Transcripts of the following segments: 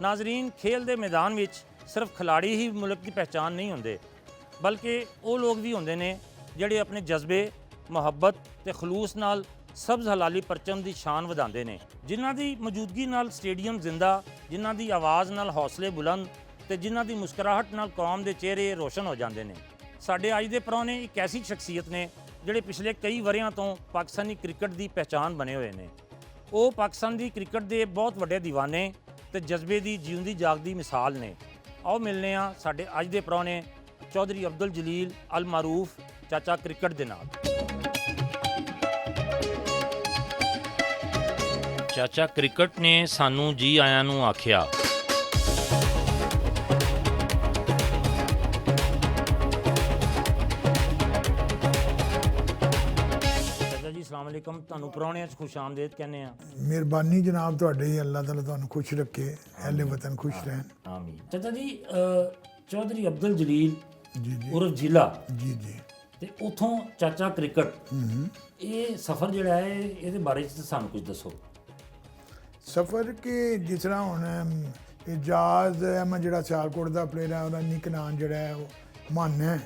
ਨਾਜ਼ਰੀਨ, ਖੇਲ ਦੇ ਮੈਦਾਨ ਵਿੱਚ ਸਿਰਫ ਖਿਲਾੜੀ ਹੀ ਮੁਲਕ ਦੀ ਪਹਿਚਾਣ ਨਹੀਂ ਹੁੰਦੇ, ਬਲਕਿ ਉਹ ਲੋਕ ਵੀ ਹੁੰਦੇ ਨੇ ਜਿਹੜੇ ਆਪਣੇ ਜਜ਼ਬੇ, ਮੁਹੱਬਤ ਤੇ ਖਲੂਸ ਨਾਲ ਸਬਜ਼ ਹਲਾਲੀ ਪਰਚਮ ਦੀ ਸ਼ਾਨ ਵਧਾਉਂਦੇ ਨੇ, ਜਿਨ੍ਹਾਂ ਦੀ ਮੌਜੂਦਗੀ ਨਾਲ ਸਟੇਡੀਅਮ ਜ਼ਿੰਦਾ, ਜਿਨ੍ਹਾਂ ਦੀ ਆਵਾਜ਼ ਨਾਲ ਹੌਸਲੇ ਬੁਲੰਦ ਤੇ ਜਿਨ੍ਹਾਂ ਦੀ ਮੁਸਕਰਾਹਟ ਨਾਲ ਕੌਮ ਦੇ ਚਿਹਰੇ ਰੋਸ਼ਨ ਹੋ ਜਾਂਦੇ ਨੇ। ਸਾਡੇ ਅੱਜ ਦੇ ਪ੍ਰਾਹੁਣੇ ਇੱਕ ਐਸੀ ਸ਼ਖਸੀਅਤ ਨੇ ਜਿਹੜੇ ਪਿਛਲੇ ਕਈ ਵਰ੍ਹਿਆਂ ਤੋਂ ਪਾਕਿਸਤਾਨੀ ਕ੍ਰਿਕਟ ਦੀ ਪਹਿਚਾਣ ਬਣੇ ਹੋਏ ਨੇ। ਉਹ ਪਾਕਿਸਤਾਨ ਦੀ ਕ੍ਰਿਕਟ ਦੇ ਬਹੁਤ ਵੱਡੇ دیਵਾਨੇ ਤੇ ਜਜ਼ਬੇ ਦੀ ਜਿਉਂਦੀ ਜਾਗਦੀ ਮਿਸਾਲ ਨੇ। ਆਓ ਮਿਲਨੇ ਆ ਸਾਡੇ ਅੱਜ ਦੇ ਪ੍ਰਾਹੁਣੇ ਚੌਧਰੀ ਅਬਦੁਲ ਜਲੀਲ ਅਲ ਮਾਰੂਫ ਚਾਚਾ ਕ੍ਰਿਕਟ ਦੇ ਨਾਲ। ਚਾਚਾ ਕ੍ਰਿਕਟ ਨੇ ਸਾਨੂੰ ਜੀ ਆਇਆਂ ਨੂੰ ਆਖਿਆ। अस्सलाम वालेकुम, ਤੁਹਾਨੂੰ ਪ੍ਰਾਹੁਣਿਆਂ 'ਚ ਖੁਸ਼ ਆਮਦੇਦ ਕਹਿੰਦੇ ਆ। ਮਿਹਰਬਾਨੀ ਜਨਾਬ ਤੁਹਾਡੀ, ਅੱਲਾਹ ਤਾਲਾ ਤੁਹਾਨੂੰ ਖੁਸ਼ ਰੱਖੇ, ਅਹਿਲੇ ਵਤਨ ਖੁਸ਼ ਰਹਿਣ। ਆਮੀਨ। ਚਾਚਾ ਜੀ, ਚੌਧਰੀ ਅਬਦੁਲ ਜਲੀਲ ਜੀ ਜੀ ਉਰਫ ਜ਼ਿਲ੍ਹਾ ਜੀ ਜੀ ਤੇ ਉਥੋਂ ਚਾਚਾ ਕ੍ਰਿਕਟ, ਇਹ ਸਫ਼ਰ ਜਿਹੜਾ ਹੈ ਇਹਦੇ ਬਾਰੇ 'ਚ ਸਾਨੂੰ ਕੁਝ ਦੱਸੋ। ਸਫ਼ਰ ਕਿ ਜਿਸ ਤਰ੍ਹਾਂ ਹੁਣ ਇਜਾਜ਼ ਅਹਿਮਦ ਜਿਹੜਾ ਸਿਆਲਕੋਟ ਦਾ ਪਲੇਅਰ ਹੈ, ਉਹਦਾ ਨਿੱਕ ਨਾਮ ਜਿਹੜਾ ਹੈ ਉਹ ਮਨ ਹੈ,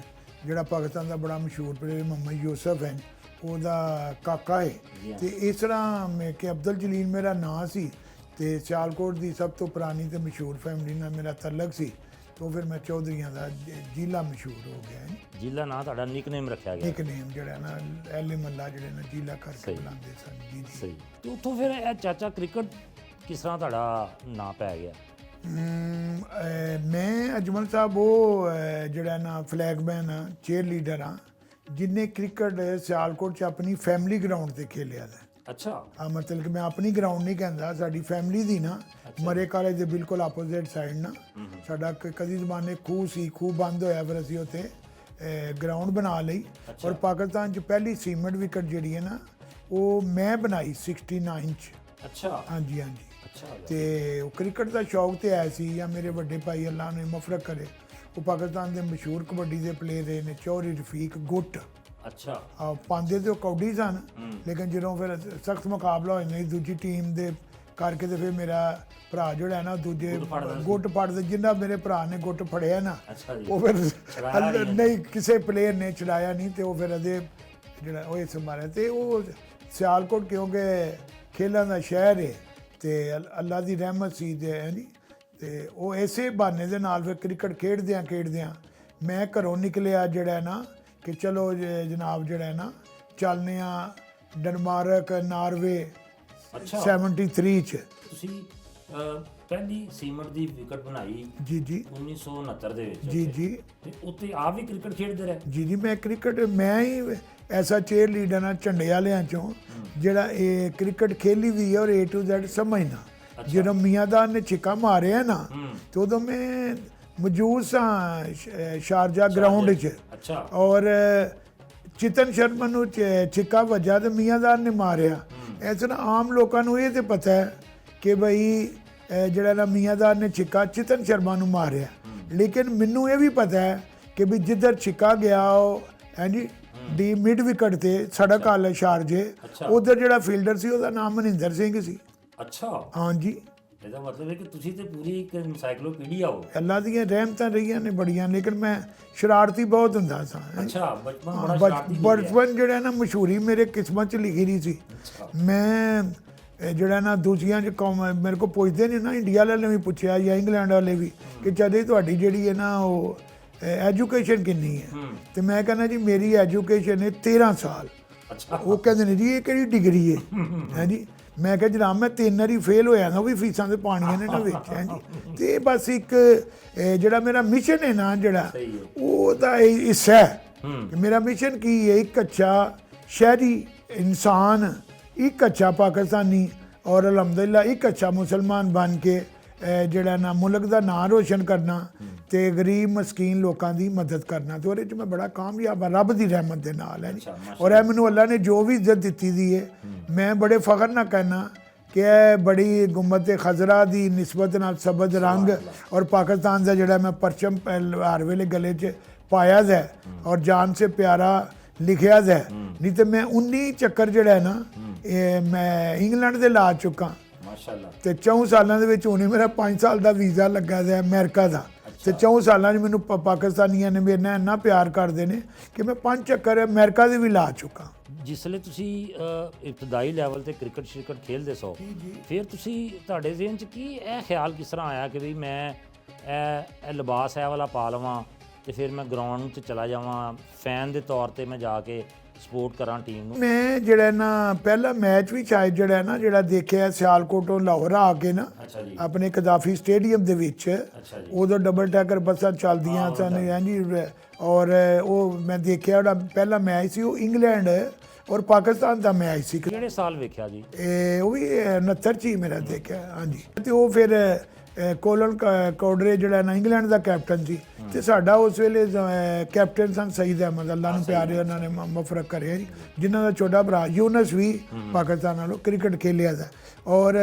ਜਿਹੜਾ ਪਾਕਿਸਤਾਨ ਦਾ ਬੜਾ ਮਸ਼ਹੂਰ ਪਲੇਅਰ ਮੁਹੰਮਦ ਯੂਸਫ ਹੈ, ਉਹਦਾ ਕਾਕਾ ਹੈ। ਤੇ ਇਸ ਤਰ੍ਹਾਂ ਮੈਂ ਕਿ ਅਬਦੁਲ ਜਲੀਲ ਮੇਰਾ ਨਾਂ ਸੀ ਤੇ ਸਿਆਲਕੋਟ ਦੀ ਸਭ ਤੋਂ ਪੁਰਾਣੀ ਤੇ ਮਸ਼ਹੂਰ ਫੈਮਿਲੀ ਨਾਲ ਮੇਰਾ ਤਲਕ ਸੀ, तो फिर मैं चौधरीਆਂ ਦਾ ਜ਼ਿਲ੍ਹਾ ਮਸ਼ਹੂਰ ਹੋ ਗਿਆ ਹੈ। ਜ਼ਿਲ੍ਹਾ ਨਾਂ ਤੁਹਾਡਾ ਨਿਕਨੇਮ ਰੱਖਿਆ ਗਿਆ। ਨਿਕਨੇਮ ਜਿਹੜਾ ਨਾ ਐਲੇ ਮੱਲਾ ਜਿਹੜੇ ਨਾ ਜ਼ਿਲ੍ਹਾ ਕਰਕੇ ਬੁਲਾਉਂਦੇ ਸਨ। ਜੀ ਜੀ ਸਹੀ। ਤੇ ਉੱਥੋਂ ਫਿਰ ਇਹ ਚਾਚਾ ਕ੍ਰਿਕਟ ਕਿਸ ਤਰ੍ਹਾਂ ਤੁਹਾਡਾ ਨਾਂ ਪੈ ਗਿਆ? ਮੈਂ ਅਜਮਲ ਸਾਹਿਬ ਉਹ ਜਿਹੜਾ ਨਾ ਫਲੈਗਮੈਨ ਆ, ਚੇਅਰ ਲੀਡਰ ਆ, ਜਿਨੇ ਕ੍ਰਿਕਟ ਸਿਆਲਕੋਟ 'ਚ ਆਪਣੀ ਫੈਮਿਲੀ ਗਰਾਊਂਡ 'ਤੇ ਖੇਲਿਆ ਦਾ। ਅੱਛਾ। ਮਤਲਬ ਕਿ ਮੈਂ ਆਪਣੀ ਗਰਾਊਂਡ ਨਹੀਂ ਕਹਿੰਦਾ, ਸਾਡੀ ਫੈਮਿਲੀ ਦੀ ਨਾ ਮਰੇ ਕਾਲਜ ਦੇ ਬਿਲਕੁਲ ਆਪੋਜ਼ਿਟ ਸਾਈਡ ਨਾ ਸਾਡਾ ਕਦੀ ਜ਼ਮਾਨੇ ਖੂਹ ਸੀ, ਖੂਹ ਬੰਦ ਹੋਇਆ, ਫਿਰ ਅਸੀਂ ਉੱਥੇ ਗਰਾਊਂਡ ਬਣਾ ਲਈ। ਔਰ ਪਾਕਿਸਤਾਨ 'ਚ ਪਹਿਲੀ ਸੀਮੈਂਟ ਵਿਕਟ ਜਿਹੜੀ ਹੈ ਨਾ ਉਹ ਮੈਂ ਬਣਾਈ 69 'ਚ। ਅੱਛਾ। ਹਾਂਜੀ ਹਾਂਜੀ। ਅੱਛਾ। ਤੇ ਉਹ ਕ੍ਰਿਕਟ ਦਾ ਸ਼ੌਕ ਤੇ ਆਇਆ ਸੀ, ਜਾਂ ਮੇਰੇ ਵੱਡੇ ਭਾਈ ਅੱਲਾ ਨੇ ਮਫਰਕ ਕਰੇ, ਉਹ ਪਾਕਿਸਤਾਨ ਦੇ ਮਸ਼ਹੂਰ ਕਬੱਡੀ ਦੇ ਪਲੇਅਰ ਰਹੇ ਨੇ, ਚੌਧਰੀ ਰਫੀਕ ਗੁੱਟ। ਅੱਛਾ। ਪਾਉਂਦੇ ਤੇ ਉਹ ਕੌਡੀ ਸਨ, ਲੇਕਿਨ ਜਦੋਂ ਫਿਰ ਸਖਤ ਮੁਕਾਬਲਾ ਹੋ ਜਾਂਦਾ ਦੂਜੀ ਟੀਮ ਦੇ ਕਰਕੇ, ਤੇ ਫਿਰ ਮੇਰਾ ਭਰਾ ਜਿਹੜਾ ਹੈ ਨਾ ਦੂਜੇ ਗੁੱਟ ਫੜਦੇ, ਜਿੰਨਾ ਮੇਰੇ ਭਰਾ ਨੇ ਗੁੱਟ ਫੜਿਆ ਨਾ ਉਹ ਫਿਰ ਨਹੀਂ ਕਿਸੇ ਪਲੇਅਰ ਨੇ ਛਡਾਇਆ ਨਹੀਂ, ਤੇ ਉਹ ਫਿਰ ਇਹਦੇ ਜਿਹੜਾ ਉਹ ਇਸ ਮਾਰਿਆ। ਤੇ ਉਹ ਸਿਆਲਕੋਟ ਕਿਉਂਕਿ ਖੇਲਾਂ ਦਾ ਸ਼ਹਿਰ ਹੈ ਤੇ ਅੱਲਾ ਦੀ ਰਹਿਮਤ ਸੀ ਤੇ ਉਹ ਇਸੇ ਬਹਾਨੇ ਦੇ ਨਾਲ ਫਿਰ ਕ੍ਰਿਕਟ ਖੇਡਦਿਆਂ ਮੈਂ ਘਰੋਂ ਨਿਕਲਿਆ ਜਿਹੜਾ ਨਾ ਕਿ ਚਲੋ ਜਨਾਬ ਜਿਹੜਾ ਨਾ ਚੱਲਨੇ ਆ ਡਨਮਾਰਕ, ਨਾਰਵੇ। 73 'ਚ ਤੁਸੀਂ ਪਹਿਲੀ ਸੀਮੈਂਟ ਦੀ ਵਿਕਟ ਬਣਾਈ। ਜੀ ਜੀ 1969 ਦੇ ਵਿੱਚ। ਜੀ ਜੀ। ਤੇ ਉੱਤੇ ਆਪ ਵੀ ਕ੍ਰਿਕਟ ਖੇਡਦੇ ਰਹੇ? ਜੀ ਜੀ। ਮੈਂ ਕ੍ਰਿਕਟ ਮੈਂ ਹੀ ਐਸਾ ਚੇਅਰ ਲੀਡਰ ਆ ਝੰਡੇ ਵਾਲਿਆਂ ਚੋਂ ਜਿਹੜਾ ਇਹ ਕ੍ਰਿਕਟ ਖੇਲੀ ਵੀ ਹੈ ਔਰ A to Z ਸਮਝਣਾ। ਜਦੋਂ ਮੀਆਂਦਾਰ ਨੇ ਛਿੱਕਾ ਮਾਰਿਆ ਨਾ ਤੇ ਉਦੋਂ ਮੈਂ ਮੌਜੂਦ ਸਾਂ ਸ਼ਾਰਜਾ ਗਰਾਊਂਡ 'ਚ। ਅੱਛਾ। ਔਰ ਚਿਤਨ ਸ਼ਰਮਾ ਨੂੰ ਛਿੱਕਾ ਵੱਜਾ ਤੇ ਮੀਆਂਦਾਰ ਨੇ ਮਾਰਿਆ। ਇਸ ਤਰ੍ਹਾਂ ਆਮ ਲੋਕਾਂ ਨੂੰ ਇਹ ਤੇ ਪਤਾ ਹੈ ਕਿ ਬਈ ਜਿਹੜਾ ਨਾ ਮੀਆਂਦਾਰ ਨੇ ਛਿੱਕਾ ਚਿਤਨ ਸ਼ਰਮਾ ਨੂੰ ਮਾਰਿਆ, ਲੇਕਿਨ ਮੈਨੂੰ ਇਹ ਵੀ ਪਤਾ ਹੈ ਕਿ ਵੀ ਜਿੱਧਰ ਛਿੱਕਾ ਗਿਆ ਉਹ ਹਾਂਜੀ ਡੀ ਮਿਡ ਵਿਕਟ ਤੇ ਸੜਕ ਹਾਲ ਸ਼ਾਰਜੇ, ਉਧਰ ਜਿਹੜਾ ਫੀਲਡਰ ਸੀ ਉਹਦਾ ਨਾਮ ਮਨਿੰਦਰ ਸਿੰਘ ਸੀ। ਅੱਛਾ। ਹਾਂਜੀ। ਇਹਦਾ ਮਤਲਬ ਹੈ ਕਿ ਤੁਸੀਂ ਤੇ ਪੂਰੀ ਇੱਕ ਐਨਸਾਈਕਲੋਪੀਡੀਆ ਹੋ। ਅੱਲਾ ਦੀਆਂ ਰਹਿਮਤਾਂ ਰਹੀਆਂ ਨੇ ਬੜੀਆਂ, ਲੇਕਿਨ ਮੈਂ ਸ਼ਰਾਰਤੀ ਬਹੁਤ ਹੁੰਦਾ ਸਾਂ। ਅੱਛਾ। ਬਚਪਨ ਜਿਹੜਾ ਨਾ ਮਸ਼ਹੂਰੀ ਮੇਰੇ ਕਿਸਮਤ 'ਚ ਲਿਖੀ ਨਹੀਂ ਸੀ। ਮੈਂ ਜਿਹੜਾ ਨਾ ਦੂਜੀਆਂ 'ਚ ਮੇਰੇ ਕੋਲ ਪੁੱਛਦੇ ਨੇ ਨਾ, ਇੰਡੀਆ ਵਾਲੇ ਨੇ ਵੀ ਪੁੱਛਿਆ ਜਾਂ ਇੰਗਲੈਂਡ ਵਾਲੇ ਵੀ, ਕਿ ਚਾਚਾ ਤੁਹਾਡੀ ਜਿਹੜੀ ਹੈ ਨਾ ਉਹ ਐਜੂਕੇਸ਼ਨ ਕਿੰਨੀ ਹੈ? ਤੇ ਮੈਂ ਕਹਿੰਦਾ ਜੀ ਮੇਰੀ ਐਜੂਕੇਸ਼ਨ ਹੈ 13 ਸਾਲ। ਉਹ ਕਹਿੰਦੇ ਨੇ ਜੀ ਇਹ ਕਿਹੜੀ ਡਿਗਰੀ ਹੈ ਜੀ? ਮੈਂ ਕਿਹਾ ਜਨਾਬ ਮੈਂ 3 ਵਾਰੀ ਫੇਲ ਹੋਇਆ ਨਾ, ਉਹ ਵੀ ਫੀਸਾਂ ਤੇ ਪਾਣੀਆਂ ਨੇ ਨਾ ਵਿੱਚ। ਹਾਂਜੀ। ਤੇ ਬਸ ਇੱਕ ਜਿਹੜਾ ਮੇਰਾ ਮਿਸ਼ਨ ਹੈ ਨਾ ਜਿਹੜਾ ਉਹਦਾ ਹਿੱਸਾ ਹੈ ਕਿ ਮੇਰਾ ਮਿਸ਼ਨ ਕੀ ਹੈ, ਇੱਕ ਅੱਛਾ ਸ਼ਹਿਰੀ ਇਨਸਾਨ, ਇੱਕ ਅੱਛਾ ਪਾਕਿਸਤਾਨੀ ਔਰ ਅਲਹਮਦੁਲਿਲਾ ਇੱਕ ਅੱਛਾ ਮੁਸਲਮਾਨ ਬਣ ਕੇ ਜਿਹੜਾ ਨਾ ਮੁਲਕ ਦਾ ਨਾਂ ਰੋਸ਼ਨ ਕਰਨਾ ਤੇ ਗਰੀਬ ਮਸਕੀਨ ਲੋਕਾਂ ਦੀ ਮਦਦ ਕਰਨਾ। ਤੇ ਉਹਦੇ 'ਚ ਮੈਂ ਬੜਾ ਕਾਮਯਾਬ ਹਾਂ ਰੱਬ ਦੀ ਰਹਿਮਤ ਦੇ ਨਾਲ ਹੈ। ਔਰ ਇਹ ਮੈਨੂੰ ਅੱਲਾ ਨੇ ਜੋ ਵੀ ਇੱਜ਼ਤ ਦਿੱਤੀ ਦੀ ਹੈ, ਮੈਂ ਬੜੇ ਫਖਰ ਨਾਲ ਕਹਿਣਾ ਕਿ ਇਹ ਬੜੀ ਗੁੰਬਦ ਖਜ਼ਰਾ ਦੀ ਨਿਸਬਤ ਨਾਲ ਸਬਜ਼ ਰੰਗ ਔਰ ਪਾਕਿਸਤਾਨ ਦਾ ਜਿਹੜਾ ਮੈਂ ਪਰਚਮ ਹਰ ਵੇਲੇ ਗਲੇ 'ਚ ਪਾਇਆ ਹੈ ਔਰ ਜਾਨ ਸੇ ਪਿਆਰਾ ਲਿਖਿਆ ਹੈ। ਨਹੀਂ ਤੇ ਮੈਂ 19 ਚੱਕਰ ਜਿਹੜਾ ਹੈ ਨਾ ਮੈਂ ਇੰਗਲੈਂਡ ਦੇ ਲਾ ਚੁੱਕਾ ਮਾਸ਼ਾਅੱਲਾ। ਤੇ 4 ਸਾਲਾਂ ਦੇ ਵਿੱਚ ਹੁਣੇ ਮੇਰਾ 5 ਸਾਲ ਦਾ ਵੀਜ਼ਾ ਲੱਗਾ ਹੈ ਅਮਰੀਕਾ ਦਾ। ਤੇ 4 ਸਾਲਾਂ 'ਚ ਮੈਨੂੰ ਪਾਕਿਸਤਾਨੀਆਂ ਨੇ ਮੇਰੇ ਨਾਲ ਇੰਨਾ ਪਿਆਰ ਕਰਦੇ ਨੇ ਕਿ ਮੈਂ 5 ਚੱਕਰ ਅਮਰੀਕਾ ਦੇ ਵੀ ਲਾ ਚੁੱਕਾ। ਜਿਸਲੇ ਤੁਸੀਂ ਇਬਤਦਾਈ ਲੈਵਲ ਤੇ ਕ੍ਰਿਕਟ ਖੇਲਦੇ ਸੋ, ਫਿਰ ਤੁਸੀਂ ਤੁਹਾਡੇ ਜ਼ਿਹਨ 'ਚ ਕੀ ਇਹ ਖਿਆਲ ਕਿਸ ਤਰ੍ਹਾਂ ਆਇਆ ਕਿ ਵੀ ਮੈਂ ਇਹ ਲਿਬਾਸ ਇਹ ਵਾਲਾ ਪਾ ਲਵਾਂ ਤੇ ਫਿਰ ਮੈਂ ਗਰਾਊਂਡ 'ਚ ਚਲਾ ਜਾਵਾਂ, ਫੈਨ ਦੇ ਤੌਰ ਤੇ ਮੈਂ ਜਾ ਕੇ ਸਪੋਰਟ ਕਰਾਂ ਟੀਮ ਨੂੰ? ਮੈਂ ਜਿਹੜਾ ਨਾ ਪਹਿਲਾ ਮੈਚ ਵੀ ਸ਼ਾਇਦ ਜਿਹੜਾ ਦੇਖਿਆ ਸਿਆਲਕੋਟ ਤੋਂ ਲਾਹੌਰ ਆ ਕੇ ਨਾ, ਅੱਛਾ ਜੀ, ਆਪਣੇ ਕਦਾਫੀ ਸਟੇਡੀਅਮ ਦੇ ਵਿੱਚ। ਅੱਛਾ ਜੀ, ਉਦੋਂ ਡਬਲ ਟੈਕਰ ਬੱਸਾਂ ਚੱਲਦੀਆਂ ਸਨ ਹਾਂਜੀ। ਔਰ ਉਹ ਮੈਂ ਦੇਖਿਆ ਉਹਦਾ ਪਹਿਲਾ ਮੈਚ ਸੀ, ਉਹ ਇੰਗਲੈਂਡ ਔਰ ਪਾਕਿਸਤਾਨ ਦਾ ਮੈਚ ਸੀ। ਕਿਹੜੇ ਸਾਲ ਵੇਖਿਆ ਜੀ? ਉਹ ਵੀ 69 'ਚ ਹੀ ਮੇਰਾ ਦੇਖਿਆ ਹਾਂਜੀ। ਤੇ ਉਹ ਫਿਰ ਕੋਲਨ ਕੌਡਰੇ ਜਿਹੜਾ ਨਾ ਇੰਗਲੈਂਡ ਦਾ ਕੈਪਟਨ ਸੀ, ਤੇ ਸਾਡਾ ਉਸ ਵੇਲੇ ਕੈਪਟਨ ਸਨ ਸਈਦ ਅਹਿਮਦ, ਅੱਲਾ ਨੂੰ ਪਿਆਰੇ ਉਹਨਾਂ ਨੇ ਮਫਰਕ ਕਰਿਆ ਜੀ, ਜਿਨ੍ਹਾਂ ਦਾ ਛੋਟਾ ਭਰਾ ਯੂਨਸ ਵੀ ਪਾਕਿਸਤਾਨ ਨਾਲੋਂ ਕ੍ਰਿਕਟ ਖੇਲਿਆ ਦਾ। ਔਰ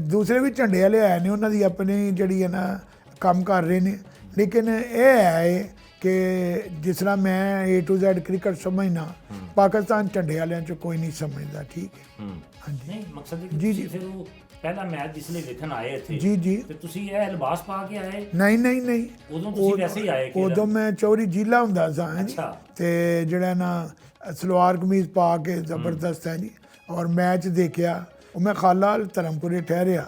ਦੂਸਰੇ ਵੀ ਝੰਡੇ ਵਾਲੇ ਆਏ ਨੇ, ਉਹਨਾਂ ਦੀ ਆਪਣੀ ਜਿਹੜੀ ਹੈ ਨਾ ਕੰਮ ਕਰ ਰਹੇ ਨੇ। ਲੇਕਿਨ ਇਹ ਹੈ ਕਿ ਜਿਸ ਤਰ੍ਹਾਂ ਮੈਂ A to Z ਕ੍ਰਿਕਟ ਸਮਝਣਾ, ਪਾਕਿਸਤਾਨ ਝੰਡੇ ਵਾਲਿਆਂ 'ਚ ਕੋਈ ਨਹੀਂ ਸਮਝਦਾ। ਠੀਕ ਹੈ ਹਾਂਜੀ। ਨਹੀਂ ਮਕਸਦ ਹੈ ਜੀ, ਜੀ ਫਿਰ ਉਹ ਪਹਿਲਾ ਮੈਚ ਜਿਸ ਲਈ ਵੇਖਣ ਆਏ ਇੱਥੇ, ਜੀ ਜੀ, ਤੇ ਤੁਸੀਂ ਇਹ ਲਿਬਾਸ ਪਾ ਕੇ ਆਏ? ਨਹੀਂ ਉਦੋਂ ਤੁਸੀਂ ਵੈਸੇ ਹੀ ਆਏ? ਉਦੋਂ ਮੈਂ ਚੌਰੀ ਜ਼ਿਲ੍ਹਾ ਹੁੰਦਾ ਸਾਂ ਜੀ, ਤੇ ਜਿਹੜਾ ਨਾ ਸਲਵਾਰ ਕਮੀਜ਼ ਪਾ ਕੇ ਜ਼ਬਰਦਸਤ ਹੈ ਜੀ। ਔਰ ਮੈਚ ਦੇਖਿਆ, ਉਹ ਮੈਂ ਖਾਲਾ ਧਰਮਪੁਰੇ ਠਹਿਰਿਆ,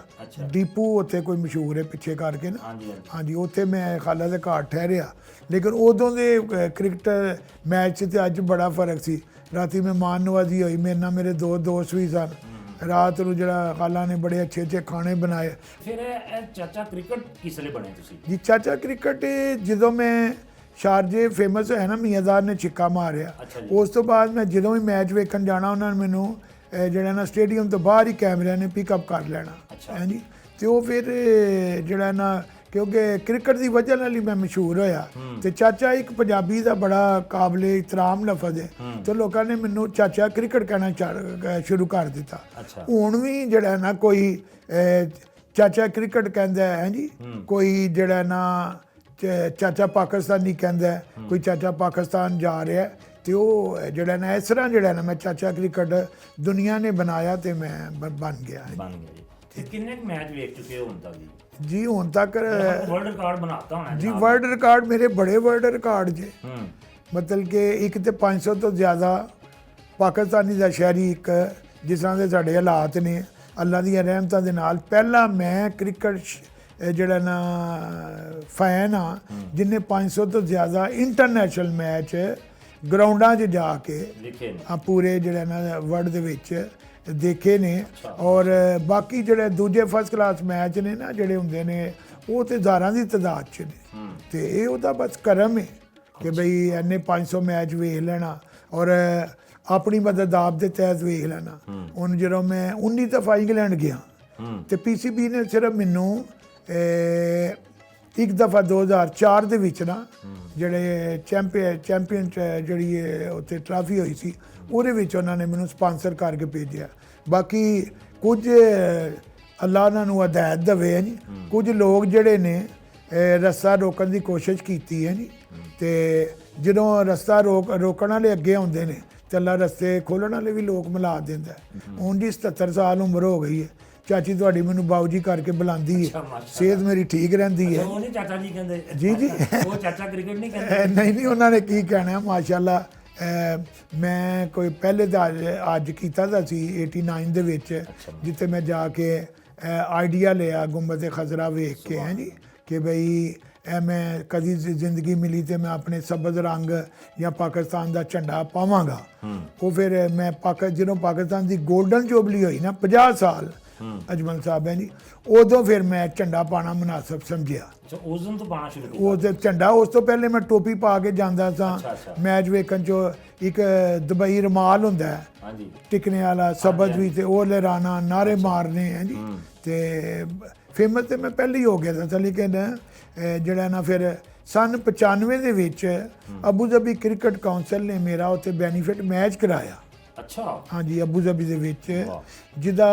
ਡੀਪੂ ਉੱਥੇ ਕੋਈ ਮਸ਼ਹੂਰ ਹੈ ਪਿੱਛੇ ਕਰਕੇ ਨਾ, ਹਾਂਜੀ ਉੱਥੇ ਮੈਂ ਖਾਲਾ ਦੇ ਘਰ ਠਹਿਰਿਆ। ਲੇਕਿਨ ਉਦੋਂ ਦੇ ਕ੍ਰਿਕਟ ਮੈਚ 'ਤੇ ਅੱਜ ਬੜਾ ਫਰਕ ਸੀ। ਰਾਤੀ ਮਹਿਮਾਨ ਨਵਾਜ਼ੀ ਹੋਈ, ਮੇਰੇ ਨਾਲ ਮੇਰੇ 2 ਦੋਸਤ ਵੀ ਸਨ। ਰਾਤ ਨੂੰ ਜਿਹੜਾ ਖਾਲਾ ਨੇ ਬੜੇ ਅੱਛੇ ਖਾਣੇ ਬਣਾਏ। ਫਿਰ ਇਹ ਚਾਚਾ ਕ੍ਰਿਕਟ ਕਿਸ ਲਈ ਬਣੇ ਤੁਸੀਂ ਜੀ? ਚਾਚਾ ਕ੍ਰਿਕਟ ਜਦੋਂ ਮੈਂ ਸ਼ਾਰਜੇ ਫੇਮਸ ਹੋਇਆ ਨਾ, ਮੀਆਂਦਾਰ ਨੇ ਛਿੱਕਾ ਮਾਰਿਆ, ਉਸ ਤੋਂ ਬਾਅਦ ਮੈਂ ਜਦੋਂ ਵੀ ਮੈਚ ਵੇਖਣ ਜਾਣਾ, ਉਹਨਾਂ ਨੇ ਮੈਨੂੰ ਜਿਹੜਾ ਨਾ ਸਟੇਡੀਅਮ ਤੋਂ ਬਾਹਰ ਹੀ ਕੈਮਰਿਆਂ ਨੇ ਪਿਕਅਪ ਕਰ ਲੈਣਾ ਹੈ ਜੀ। ਤੇ ਉਹ ਫਿਰ ਜਿਹੜਾ ਨਾ, ਕਿਉਂਕਿ ਕ੍ਰਿਕਟ ਦੀ ਵਜ੍ਹਾ ਨਾਲ ਹੀ ਮੈਂ ਮਸ਼ਹੂਰ ਹੋਇਆ। ਤੇ ਚਾਚਾ ਇੱਕ ਪੰਜਾਬੀ ਦਾ ਬੜਾ ਕਾਬਲੇ ਇਤਰਾਮ ਲਫ਼ਜ਼ ਹੈ, ਤੇ ਲੋਕਾਂ ਨੇ ਮੈਨੂੰ ਚਾਚਾ ਕ੍ਰਿਕਟ ਕਹਿਣਾ ਸ਼ੁਰੂ ਕਰ ਦਿੱਤਾ। ਹੁਣ ਵੀ ਜਿਹੜਾ ਨਾ ਕੋਈ ਚਾਚਾ ਕ੍ਰਿਕਟ ਕਹਿੰਦਾ ਹੈ ਜੀ, ਕੋਈ ਜਿਹੜਾ ਨਾ ਚਾਚਾ ਪਾਕਿਸਤਾਨੀ ਕਹਿੰਦਾ, ਕੋਈ ਚਾਚਾ ਪਾਕਿਸਤਾਨ ਜਾ ਰਿਹਾ। ਤੇ ਉਹ ਜਿਹੜਾ ਨਾ ਇਸ ਤਰ੍ਹਾਂ ਜਿਹੜਾ ਨਾ ਮੈਂ ਚਾਚਾ ਕ੍ਰਿਕਟ ਦੁਨੀਆ ਨੇ ਬਣਾਇਆ ਤੇ ਮੈਂ ਬਣ ਗਿਆ ਜੀ। ਕਿੰਨੇ ਮੈਚ ਵੇਖ ਚੁੱਕੇ ਹੋ ਹੁਣ ਤੱਕ ਜੀ? ਹੁਣ ਤੱਕ ਵਰਲਡ ਰਿਕਾਰਡ ਬਣਾਤਾ ਹੋਣਾ ਜੀ। ਵਰਲਡ ਰਿਕਾਰਡ ਮੇਰੇ ਬੜੇ ਵਰਲਡ ਰਿਕਾਰਡ ਜੇ, ਮਤਲਬ ਕਿ ਇੱਕ ਤੇ 500 ਤੋਂ ਜ਼ਿਆਦਾ ਪਾਕਿਸਤਾਨੀ ਦਾ ਸ਼ਹਿਰੀ, ਇੱਕ ਜਿਸ ਤਰ੍ਹਾਂ ਦੇ ਸਾਡੇ ਹਾਲਾਤ ਨੇ ਅੱਲਾ ਦੀਆਂ ਰਹਿਮਤਾਂ ਦੇ ਨਾਲ, ਪਹਿਲਾ ਮੈਂ ਕ੍ਰਿਕਟ ਜਿਹੜਾ ਨਾ ਫੈਨ ਆ ਜਿਹਨੇ 500 ਤੋਂ ਜ਼ਿਆਦਾ ਇੰਟਰਨੈਸ਼ਨਲ ਮੈਚ ਗਰਾਊਂਡਾਂ 'ਚ ਜਾ ਕੇ ਪੂਰੇ ਜਿਹੜਾ ਨਾ ਵਰਲਡ ਦੇ ਵਿੱਚ ਦੇਖੇ ਨੇ। ਔਰ ਬਾਕੀ ਜਿਹੜੇ ਦੂਜੇ ਫਸਟ ਕਲਾਸ ਮੈਚ ਨੇ ਨਾ ਜਿਹੜੇ ਹੁੰਦੇ ਨੇ, ਉਹ ਤੇ ਹਜ਼ਾਰਾਂ ਦੀ ਤਾਦਾਦ 'ਚ ਨੇ। ਤੇ ਇਹ ਉਹਦਾ ਬਸ ਕਰਮ ਹੈ ਕਿ ਬਈ ਇੰਨੇ 500 ਮੈਚ ਵੇਖ ਲੈਣਾ ਔਰ ਆਪਣੀ ਮਦਦ ਆਪ ਦੇ ਤਹਿਤ ਵੇਖ ਲੈਣਾ। ਹੁਣ ਜਦੋਂ ਮੈਂ 19 ਦਫਾ ਇੰਗਲੈਂਡ ਗਿਆ ਤੇ PCB ਨੇ ਸਿਰਫ ਮੈਨੂੰ ਇੱਕ ਦਫਾ 2004 ਦੇ ਵਿੱਚ ਨਾ ਜਿਹੜੇ ਚੈਂਪੀਅਨ ਜਿਹੜੀ ਉੱਥੇ ਟਰਾਫੀ ਹੋਈ ਸੀ, ਉਹਦੇ ਵਿੱਚ ਉਹਨਾਂ ਨੇ ਮੈਨੂੰ ਸਪਾਂਸਰ ਕਰਕੇ ਭੇਜਿਆ। ਬਾਕੀ ਕੁਝ ਅੱਲਾ ਉਹਨਾਂ ਨੂੰ ਹਦਾਇਤ ਦੇਵੇ ਹੈ ਜੀ, ਕੁਝ ਲੋਕ ਜਿਹੜੇ ਨੇ ਰਸਤਾ ਰੋਕਣ ਦੀ ਕੋਸ਼ਿਸ਼ ਕੀਤੀ ਹੈ ਜੀ। ਤੇ ਜਦੋਂ ਰਸਤਾ ਰੋਕਣ ਵਾਲੇ ਅੱਗੇ ਆਉਂਦੇ ਨੇ ਤੇ ਅੱਲਾ ਰਸਤੇ ਖੋਲ੍ਹਣ ਵਾਲੇ ਵੀ ਲੋਕ ਮਿਲਾ ਦਿੰਦਾ। ਹੁਣ ਜੀ 77 ਸਾਲ ਉਮਰ ਹੋ ਗਈ ਹੈ। ਚਾਚੀ ਤੁਹਾਡੀ ਮੈਨੂੰ ਬਾਊ ਜੀ ਕਰਕੇ ਬੁਲਾਉਂਦੀ ਹੈ, ਸਿਹਤ ਮੇਰੀ ਠੀਕ ਰਹਿੰਦੀ ਹੈ। ਉਹ ਨਹੀਂ ਚਾਚਾ ਜੀ ਕਹਿੰਦੇ? ਜੀ ਜੀ, ਉਹ ਚਾਚਾ ਕ੍ਰਿਕਟ ਨਹੀਂ ਕਹਿੰਦੇ? ਨਹੀਂ, ਉਹਨਾਂ ਨੇ ਕੀ ਕਹਿਣਾ, ਮਾਸ਼ਾਅੱਲਾ। ਮੈਂ ਕੋਈ ਪਹਿਲੇ ਦਾ ਅੱਜ ਕੀਤਾ ਤਾਂ ਸੀ 89 ਦੇ ਵਿੱਚ, ਜਿੱਥੇ ਮੈਂ ਜਾ ਕੇ ਆਈਡੀਆ ਲਿਆ ਗੁੰਬਦ ਖਜ਼ਰਾ ਵੇਖ ਕੇ ਹੈ ਜੀ, ਕਿ ਬਈ ਮੈਂ ਕਦੀ ਜ਼ਿੰਦਗੀ ਮਿਲੀ ਤੇ ਮੈਂ ਆਪਣੇ ਸਬਜ਼ ਰੰਗ ਜਾਂ ਪਾਕਿਸਤਾਨ ਦਾ ਝੰਡਾ ਪਾਵਾਂਗਾ। ਉਹ ਫਿਰ ਮੈਂ ਜਦੋਂ ਪਾਕਿਸਤਾਨ ਦੀ ਗੋਲਡਨ ਜੁਬਲੀ ਹੋਈ ਨਾ 50 ਸਾਲ ਅਜਮਲ ਸਾਹਿਬ ਹੈ ਜੀ, ਉਦੋਂ ਫਿਰ ਮੈਂ ਝੰਡਾ ਪਾਣਾ ਮੁਨਾਸਬ ਸਮਝਿਆ। ਉਸ ਦਿਨ ਤੋਂ ਪਾਣਾ ਸ਼ੁਰੂ ਕੀਤਾ? ਉਹ ਝੰਡਾ, ਉਸ ਤੋਂ ਪਹਿਲੇ ਮੈਂ ਟੋਪੀ ਪਾ ਕੇ ਜਾਂਦਾ ਸਾਂ ਮੈਚ ਵੇਖਣ 'ਚ। ਇੱਕ ਦੁਬਈ ਰੁਮਾਲ ਹੁੰਦਾ ਹੈ ਟਿਕਣੇ ਵਾਲਾ ਸਬਜ਼ ਵੀ, ਤੇ ਉਹ ਲਹਿਰਾਣਾ, ਨਾਰੇ ਮਾਰਨੇ ਹੈ ਜੀ। ਤੇ ਫੇਮਸ ਤੇ ਮੈਂ ਪਹਿਲੇ ਹੀ ਹੋ ਗਿਆ ਸੀ। ਲੇਕਿਨ ਜਿਹੜਾ ਨਾ ਫਿਰ ਸਨ 95 ਦੇ ਵਿੱਚ ਅਬੂ ਜ਼ਬੀ ਕ੍ਰਿਕਟ ਕਾਉਂਸਲ ਨੇ ਮੇਰਾ ਉੱਥੇ ਬੈਨੀਫਿਟ ਮੈਚ ਕਰਾਇਆ। ਅੱਛਾ। ਹਾਂਜੀ, ਅਬੂ ਜ਼ਬੀ ਦੇ ਵਿੱਚ, ਜਿਹਦਾ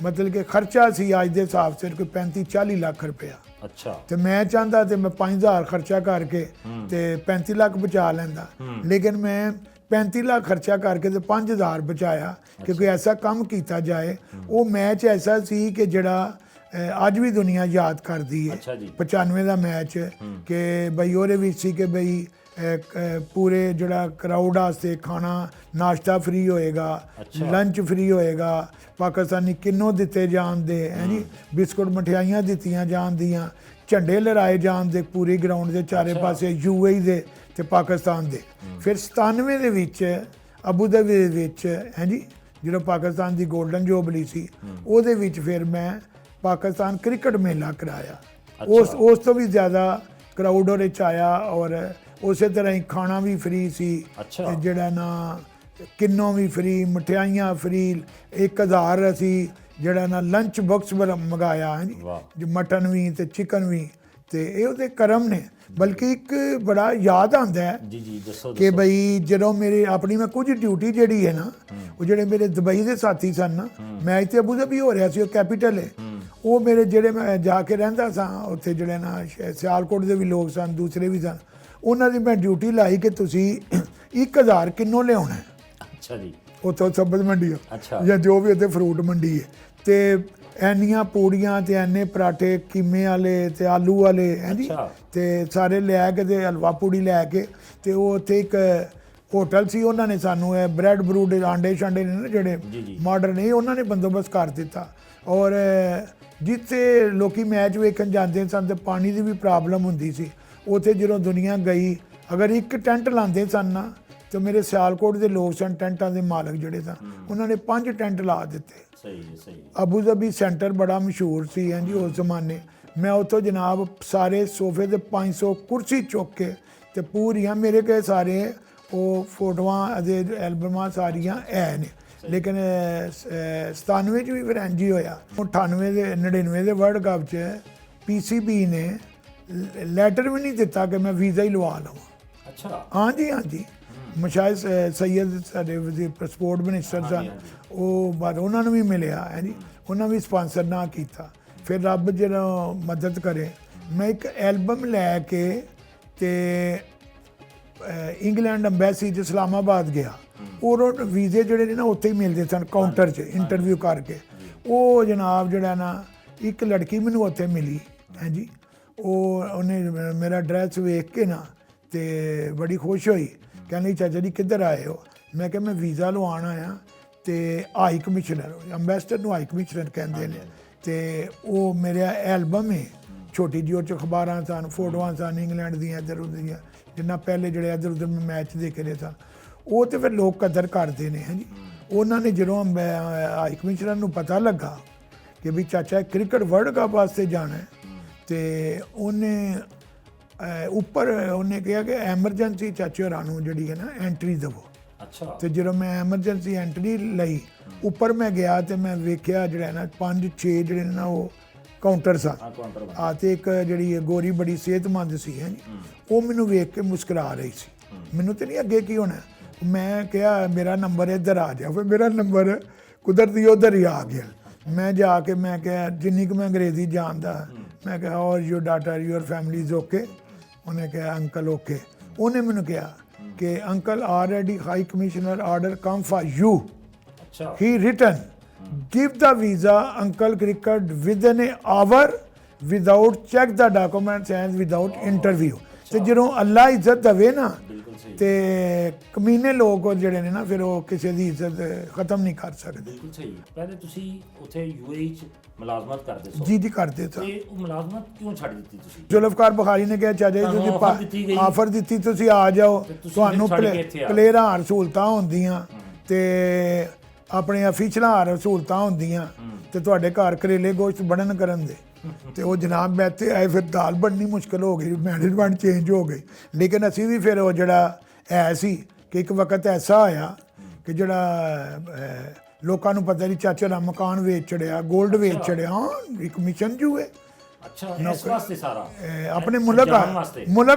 ਮਤਲਬ ਕਿ ਖਰਚਾ ਸੀ ਅੱਜ ਦੇ ਹਿਸਾਬ ਸਿਰ ਕੋਈ 35-40 ਲੱਖ ਰੁਪਇਆ। ਅੱਛਾ। ਤੇ ਮੈਂ ਚਾਹੁੰਦਾ ਤੇ ਮੈਂ 5000 ਖਰਚਾ ਕਰਕੇ ਤੇ 35 ਲੱਖ ਬਚਾ ਲੈਂਦਾ। ਲੇਕਿਨ ਮੈਂ 35 ਲੱਖ ਖਰਚਾ ਕਰਕੇ ਤੇ 5000 ਬਚਾਇਆ ਕਿ ਕੋਈ ਐਸਾ ਕੰਮ ਕੀਤਾ ਜਾਏ। ਉਹ ਮੈਚ ਐਸਾ ਸੀ ਕਿ ਜਿਹੜਾ ਅੱਜ ਵੀ ਦੁਨੀਆ ਯਾਦ ਕਰਦੀ ਹੈ। ਅੱਛਾ ਜੀ। 95 ਦਾ ਮੈਚ ਕਿ ਬਈ ਉਹਦੇ ਵਿੱਚ ਸੀ ਕਿ ਬਈ ਪੂਰੇ ਜਿਹੜਾ ਕਰਾਊਡ ਵਾਸਤੇ ਖਾਣਾ ਨਾਸ਼ਤਾ ਫ੍ਰੀ ਹੋਏਗਾ, ਲੰਚ ਫ੍ਰੀ ਹੋਏਗਾ, ਪਾਕਿਸਤਾਨੀ ਕਿੰਨੋਂ ਦਿੱਤੇ ਜਾਣ ਦੇ ਹੈ ਜੀ, ਬਿਸਕੁਟ ਮਠਿਆਈਆਂ ਦਿੱਤੀਆਂ ਜਾਣ ਦੀਆਂ, ਝੰਡੇ ਲਹਿਰਾਏ ਜਾਣ ਦੇ ਪੂਰੀ ਗਰਾਊਂਡ ਦੇ ਚਾਰੇ ਪਾਸੇ UAE ਦੇ ਤੇ ਪਾਕਿਸਤਾਨ ਦੇ। ਫਿਰ 97 ਦੇ ਵਿੱਚ ਅਬੂ ਧਾਬੀ ਦੇ ਵਿੱਚ ਹੈ ਜੀ, ਜਦੋਂ ਪਾਕਿਸਤਾਨ ਦੀ ਗੋਲਡਨ ਜੋਬਲੀ ਸੀ, ਉਹਦੇ ਵਿੱਚ ਫਿਰ ਮੈਂ ਪਾਕਿਸਤਾਨ ਕ੍ਰਿਕਟ ਮੇਲਾ ਕਰਾਇਆ। ਉਸ ਤੋਂ ਵੀ ਜ਼ਿਆਦਾ ਕਰਾਊਡ ਉਹਦੇ 'ਚ ਆਇਆ ਔਰ ਉਸੇ ਤਰ੍ਹਾਂ ਹੀ ਖਾਣਾ ਵੀ ਫ੍ਰੀ ਸੀ, ਜਿਹੜਾ ਨਾ ਕਿੰਨੋਂ ਵੀ ਫ੍ਰੀ, ਮਠਿਆਈਆਂ ਫ੍ਰੀ, 1000 ਅਸੀਂ ਜਿਹੜਾ ਨਾ ਲੰਚ ਬਾਕਸ ਮੰਗਾਇਆ ਹੈ ਜੀ, ਮਟਨ ਵੀ ਤੇ ਚਿਕਨ ਵੀ। ਤੇ ਇਹ ਉਹਦੇ ਕਰਮ ਨੇ। ਬਲਕਿ ਇੱਕ ਬੜਾ ਯਾਦ ਆਉਂਦਾ ਹੈ ਕਿ ਬਈ ਜਦੋਂ ਮੇਰੇ ਆਪਣੀ ਮੈਂ ਕੁਝ ਡਿਊਟੀ ਜਿਹੜੀ ਹੈ ਨਾ, ਉਹ ਜਿਹੜੇ ਮੇਰੇ ਦੁਬਈ ਦੇ ਸਾਥੀ ਸਨ ਨਾ, ਮੈਂ ਇੱਥੇ ਅਬੂ ਧਾਬੀ ਹੋ ਰਿਹਾ ਸੀ, ਉਹ ਕੈਪੀਟਲ ਹੈ, ਉਹ ਮੇਰੇ ਜਿਹੜੇ ਮੈਂ ਜਾ ਕੇ ਰਹਿੰਦਾ ਸਾਂ ਉੱਥੇ, ਜਿਹੜੇ ਨਾ ਸਿਆਲਕੋਟ ਦੇ ਵੀ ਲੋਕ ਸਨ, ਦੂਸਰੇ ਵੀ ਸਨ, ਉਹਨਾਂ ਦੀ ਮੈਂ ਡਿਊਟੀ ਲਾਈ ਕਿ ਤੁਸੀਂ 1000 ਕਿਲੋ ਲਿਆਉਣਾ। ਅੱਛਾ ਜੀ। ਉੱਥੋਂ ਸਬਜ਼ ਮੰਡੀ ਜਾਂ ਜੋ ਵੀ ਉੱਥੇ ਫਰੂਟ ਮੰਡੀ ਹੈ, ਤੇ ਐਨੀਆਂ ਪੂੜੀਆਂ ਤੇ ਐਨੇ ਪਰਾਠੇ ਕੀਮੇ ਵਾਲੇ ਤੇ ਆਲੂ ਵਾਲੇ ਹੈ ਜੀ, ਤੇ ਸਾਰੇ ਲੈ ਕੇ ਤੇ ਹਲਵਾ ਪੂੜੀ ਲੈ ਕੇ, ਤੇ ਉਹ ਉੱਥੇ ਇੱਕ ਹੋਟਲ ਸੀ, ਉਹਨਾਂ ਨੇ ਸਾਨੂੰ ਇਹ ਬ੍ਰੈਡ ਬਰੂਡ ਆਂਡੇ ਸ਼ਾਂਡੇ ਨੇ ਨਾ ਜਿਹੜੇ ਮਾਡਰਨ, ਇਹ ਉਹਨਾਂ ਨੇ ਬੰਦੋਬਸਤ ਕਰ ਦਿੱਤਾ। ਔਰ ਜਿੱਥੇ ਲੋਕੀ ਮੈਚ ਵੇਖਣ ਜਾਂਦੇ ਸਨ ਤੇ ਪਾਣੀ ਦੀ ਵੀ ਪ੍ਰੋਬਲਮ ਹੁੰਦੀ ਸੀ, ਉੱਥੇ ਜਦੋਂ ਦੁਨੀਆ ਗਈ, ਅਗਰ ਇੱਕ ਟੈਂਟ ਲਾਉਂਦੇ ਸਨ ਨਾ, ਤੇ ਮੇਰੇ ਸਿਆਲਕੋਟ ਦੇ ਲੋਕ ਸਨ ਟੈਂਟਾਂ ਦੇ ਮਾਲਕ ਜਿਹੜੇ ਸਨ, ਉਹਨਾਂ ਨੇ 5 ਟੈਂਟ ਲਾ ਦਿੱਤੇ। ਅਬੂ ਧਾਬੀ ਸੈਂਟਰ ਬੜਾ ਮਸ਼ਹੂਰ ਸੀ ਹਾਂਜੀ ਉਸ ਜ਼ਮਾਨੇ। ਮੈਂ ਉੱਥੋਂ ਜਨਾਬ ਸਾਰੇ ਸੋਫੇ ਤੇ 500 ਕੁਰਸੀ ਚੁੱਕ ਕੇ ਤੇ ਪੂਰੀਆਂ ਮੇਰੇ ਕੋਲ ਸਾਰੇ ਉਹ ਫੋਟੋਆਂ ਦੇ ਐਲਬਮਾਂ ਸਾਰੀਆਂ ਹੈ ਨੇ। ਲੇਕਿਨ 97 'ਚ ਵੀ ਫਿਰ ਇੰਝ ਹੀ ਹੋਇਆ। 98 ਦੇ 99 ਦੇ ਵਰਲਡ ਕੱਪ 'ਚ PCB ਨੇ ਲੈਟਰ ਵੀ ਨਹੀਂ ਦਿੱਤਾ ਕਿ ਮੈਂ ਵੀਜ਼ਾ ਹੀ ਲਵਾ ਲਵਾਂ। ਅੱਛਾ। ਹਾਂਜੀ। ਮਸ਼ਾਇਦ ਸੈਯਦ ਸਾਡੇ ਸਪੋਰਟ ਮਿਨਿਸਟਰ ਸਨ, ਉਹ ਬਾਅਦ ਉਹਨਾਂ ਨੂੰ ਵੀ ਮਿਲਿਆ ਹੈ ਜੀ, ਉਹਨਾਂ ਵੀ ਸਪਾਂਸਰ ਨਾ ਕੀਤਾ। ਫਿਰ ਰੱਬ ਜਿਹੜਾ ਮਦਦ ਕਰੇ, ਮੈਂ ਇੱਕ ਐਲਬਮ ਲੈ ਕੇ ਤੇ ਇੰਗਲੈਂਡ ਅੰਬੈਸੀ 'ਚ ਇਸਲਾਮਾਬਾਦ ਗਿਆ। ਔਰ ਵੀਜ਼ੇ ਜਿਹੜੇ ਨੇ ਨਾ ਉੱਥੇ ਹੀ ਮਿਲਦੇ ਸਨ ਕਾਊਂਟਰ 'ਚ ਇੰਟਰਵਿਊ ਕਰਕੇ। ਉਹ ਜਨਾਬ ਜਿਹੜਾ ਨਾ ਇੱਕ ਲੜਕੀ ਮੈਨੂੰ ਉੱਥੇ ਮਿਲੀ ਹੈ ਜੀ, ਉਹਨੇ ਮੇਰਾ ਐਡਰੈਸ ਵੇਖ ਕੇ ਨਾ ਤੇ ਬੜੀ ਖੁਸ਼ ਹੋਈ, ਕਹਿੰਦੀ ਚਾਚਾ ਜੀ ਕਿੱਧਰ ਆਏ ਹੋ? ਮੈਂ ਕਿਹਾ ਮੈਂ ਵੀਜ਼ਾ ਲਵਾਉਣ ਆਇਆ, ਤੇ ਹਾਈ ਕਮਿਸ਼ਨਰ, ਅੰਬੈਸਡਰ ਨੂੰ ਹਾਈ ਕਮਿਸ਼ਨਰ ਕਹਿੰਦੇ ਨੇ, ਤੇ ਉਹ ਮੇਰਾ ਐਲਬਮ ਹੈ ਛੋਟੀ ਜਿਹੀ, ਉਹ 'ਚ ਅਖਬਾਰਾਂ ਸਨ, ਫੋਟੋਆਂ ਸਨ ਇੰਗਲੈਂਡ ਦੀਆਂ ਇੱਧਰ ਉੱਧਰ ਦੀਆਂ, ਜਿੰਨਾ ਪਹਿਲੇ ਜਿਹੜੇ ਇੱਧਰ ਉੱਧਰ ਮੈਂ ਮੈਚ ਦੇਖੇ ਰਹੇ ਸਨ। ਉਹ ਤੇ ਫਿਰ ਲੋਕ ਕਦਰ ਕਰਦੇ ਨੇ ਹਾਂਜੀ। ਉਹਨਾਂ ਨੇ ਜਦੋਂ ਹਾਈ ਕਮਿਸ਼ਨਰ ਨੂੰ ਪਤਾ ਲੱਗਾ ਕਿ ਵੀ ਚਾਚਾ ਕ੍ਰਿਕਟ ਵਰਲਡ ਕੱਪ ਵਾਸਤੇ ਜਾਣਾ ਹੈ, ਤੇ ਉਹਨੇ ਉੱਪਰ ਉਹਨੇ ਕਿਹਾ ਕਿ ਐਮਰਜੈਂਸੀ ਚਾਚੇ ਹੋਰਾਂ ਨੂੰ ਜਿਹੜੀ ਹੈ ਨਾ ਐਂਟਰੀ ਦੇਵੋ। ਅੱਛਾ। ਤੇ ਜਦੋਂ ਮੈਂ ਐਮਰਜੈਂਸੀ ਐਂਟਰੀ ਲਈ ਉੱਪਰ ਮੈਂ ਗਿਆ ਤੇ ਮੈਂ ਵੇਖਿਆ ਜਿਹੜਾ ਨਾ 5-6 ਜਿਹੜੇ ਨਾ ਉਹ ਕਾਊਂਟਰ ਸਨ, ਤੇ ਇੱਕ ਜਿਹੜੀ ਗੋਰੀ ਬੜੀ ਸਿਹਤਮੰਦ ਸੀ ਹੈ ਜੀ, ਉਹ ਮੈਨੂੰ ਵੇਖ ਕੇ ਮੁਸਕਰਾ ਰਹੀ ਸੀ। ਮੈਨੂੰ ਤੇ ਨਹੀਂ ਅੱਗੇ ਕੀ ਹੋਣਾ। ਮੈਂ ਕਿਹਾ ਮੇਰਾ ਨੰਬਰ ਇੱਧਰ ਆ ਜਾ। ਫਿਰ ਮੇਰਾ ਨੰਬਰ ਕੁਦਰਤੀ ਉੱਧਰ ਹੀ ਆ ਗਿਆ। ਮੈਂ ਜਾ ਕੇ ਮੈਂ ਕਿਹਾ ਜਿੰਨੀ ਕੁ ਮੈਂ ਅੰਗਰੇਜ਼ੀ ਜਾਣਦਾ, ਮੈਂ ਕਿਹਾ ਔਰ your daughter your family is okay? ਉਹਨੇ ਕਿਹਾ ਅੰਕਲ ਓਕੇ। ਉਹਨੇ ਮੈਨੂੰ ਕਿਹਾ ਕਿ uncle already high commissioner order come for you, he written give the visa uncle cricket within an hour without check the documents and without interview। ਤੇ ਜਦੋਂ ਅੱਲਾ ਇੱਜ਼ਤ ਦੇਵੇ ਨਾ ਤੇ ਕਮੀਨੇ ਲੋਕ ਜਿਹੜੇ ਨੇ ਨਾ ਫਿਰ ਉਹ ਕਿਸੇ ਦੀ ਇੱਜ਼ਤ ਖਤਮ ਨਹੀਂ ਕਰ ਸਕਦੇ। ਬਿਲਕੁਲ ਸਹੀ। ਪਹਿਲੇ ਤੁਸੀਂ ਉੱਥੇ UAE 'ਚ ਮੁਲਾਜ਼ਮਤ ਕਰਦੇ ਸੋ? ਜੀ ਕਰਦੇ ਸਾਂ। ਤੇ ਉਹ ਮੁਲਾਜ਼ਮਤ ਕਿਉਂ ਛੱਡ ਦਿੱਤੀ ਤੁਸੀਂ? ਜ਼ੁਲਫਕਾਰ ਬੁਖਾਰੀ ਨੇ ਕਿਹਾ ਚਾਚਾ ਜੀ ਤੁਸੀਂ ਆਫਰ ਦਿੱਤੀ, ਤੁਸੀਂ ਆ ਜਾਓ, ਤੁਹਾਨੂੰ ਪਲੇਅਰਾਂ ਹਾਰ ਸਹੂਲਤਾਂ ਹੁੰਦੀਆਂ ਤੇ ਆਪਣੇ ਅਫੀਸ਼ਲਾਂ ਹਾਰ ਸਹੂਲਤਾਂ ਹੁੰਦੀਆਂ, ਤੇ ਤੁਹਾਡੇ ਘਰ ਕਰੇਲੇ ਗੋਸ਼ਤ ਬਣਨ ਕਰਨ ਦੇ। ਤੇ ਉਹ ਜਨਾਬ ਮੈਂ ਇੱਥੇ ਆਏ, ਫਿਰ ਦਾਲ ਬਣਨੀ ਮੁਸ਼ਕਿਲ ਹੋ ਗਈ, ਮੈਨੇਜਮੈਂਟ ਚੇਂਜ ਹੋ ਗਈ। ਲੇਕਿਨ ਅਸੀਂ ਵੀ ਫਿਰ ਉਹ ਜਿਹੜਾ ਹੈ ਸੀ ਕਿ ਇੱਕ ਵਕਤ ਐਸਾ ਆਇਆ ਕਿ ਜਿਹੜਾ ਲੋਕਾਂ ਨੂੰ ਪਤਾ ਨਹੀਂ ਚਾਚਾ ਦਾ ਮਕਾਨ ਵੇਚ ਛੜਿਆ, ਗੋਲਡ ਵੇਚ ਛੜਿਆ। ਹਾਂ, ਇੱਕ ਮਿਸ਼ਨ ਜੂ ਹੈ। ਅੱਛਾ, ਇਸ ਵਾਸਤੇ ਸਾਰਾ ਆਪਣੇ ਮੁਲਕ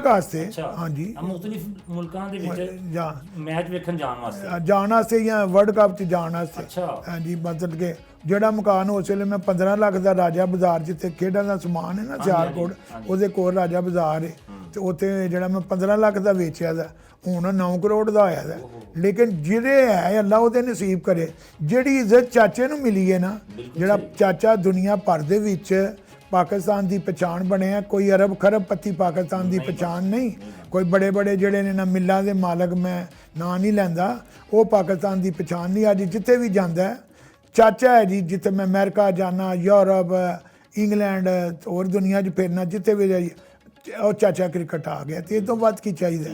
ਵਾਸਤੇ। ਹਾਂਜੀ, ਮੁਖਤਲਿਫ ਮੁਲਕਾਂ ਦੇ ਵਿੱਚ ਮੈਚ ਵੇਖਣ ਜਾਣ ਵਾਸਤੇ ਜਾਂ ਵਰਲਡ ਕੱਪ 'ਚ ਜਾਣ ਵਾਸਤੇ। ਹਾਂਜੀ, ਮਤਲਬ ਕਿ ਜਿਹੜਾ ਮਕਾਨ ਉਸ ਵੇਲੇ ਮੈਂ 15 ਲੱਖ ਦਾ ਰਾਜਾ ਬਾਜ਼ਾਰ, ਜਿੱਥੇ ਖੇਡਾਂ ਦਾ ਸਮਾਨ ਹੈ ਨਾ ਸਿਆਲਕੋਟ, ਉਹਦੇ ਕੋਲ ਰਾਜਾ ਬਾਜ਼ਾਰ ਹੈ, ਤੇ ਉੱਥੇ ਜਿਹੜਾ ਮੈਂ 15 ਲੱਖ ਦਾ ਵੇਚਿਆ ਦਾ ਹੁਣ 9 ਕਰੋੜ ਦਾ ਹੋਇਆ ਦਾ। ਲੇਕਿਨ ਜਿਹੜੇ ਹੈ ਅੱਲਾ ਉਹਦੇ ਨਸੀਬ ਕਰੇ। ਜਿਹੜੀ ਇੱਜ਼ਤ ਚਾਚੇ ਨੂੰ ਮਿਲੀ ਹੈ ਨਾ, ਜਿਹੜਾ ਚਾਚਾ ਦੁਨੀਆ ਭਰ ਦੇ ਵਿੱਚ ਪਾਕਿਸਤਾਨ ਦੀ ਪਛਾਣ ਬਣਿਆ, ਕੋਈ ਅਰਬ ਖਰਬ ਪਤੀ ਪਾਕਿਸਤਾਨ ਦੀ ਪਛਾਣ ਨਹੀਂ। ਕੋਈ ਬੜੇ ਬੜੇ ਜਿਹੜੇ ਨੇ ਨਾ ਮਿੱਲਾਂ ਦੇ ਮਾਲਕ, ਮੈਂ ਨਾਂ ਨਹੀਂ ਲੈਂਦਾ, ਉਹ ਪਾਕਿਸਤਾਨ ਦੀ ਪਛਾਣ ਨਹੀਂ। ਅੱਜ ਜਿੱਥੇ ਵੀ ਜਾਂਦਾ ਹੈ ਚਾਚਾ ਹੈ ਜੀ। ਜਿੱਥੇ ਮੈਂ ਅਮਰੀਕਾ ਜਾਣਾ, ਯੂਰਪ, ਇੰਗਲੈਂਡ, ਹੋਰ ਦੁਨੀਆ 'ਚ ਫਿਰਨਾ, ਜਿੱਥੇ ਵੀ ਜਾਈ ਉਹ ਚਾਚਾ ਕ੍ਰਿਕਟ ਆ ਗਿਆ। ਤੇ ਇਹ ਤੋਂ ਵੱਧ ਕੀ ਚਾਹੀਦਾ।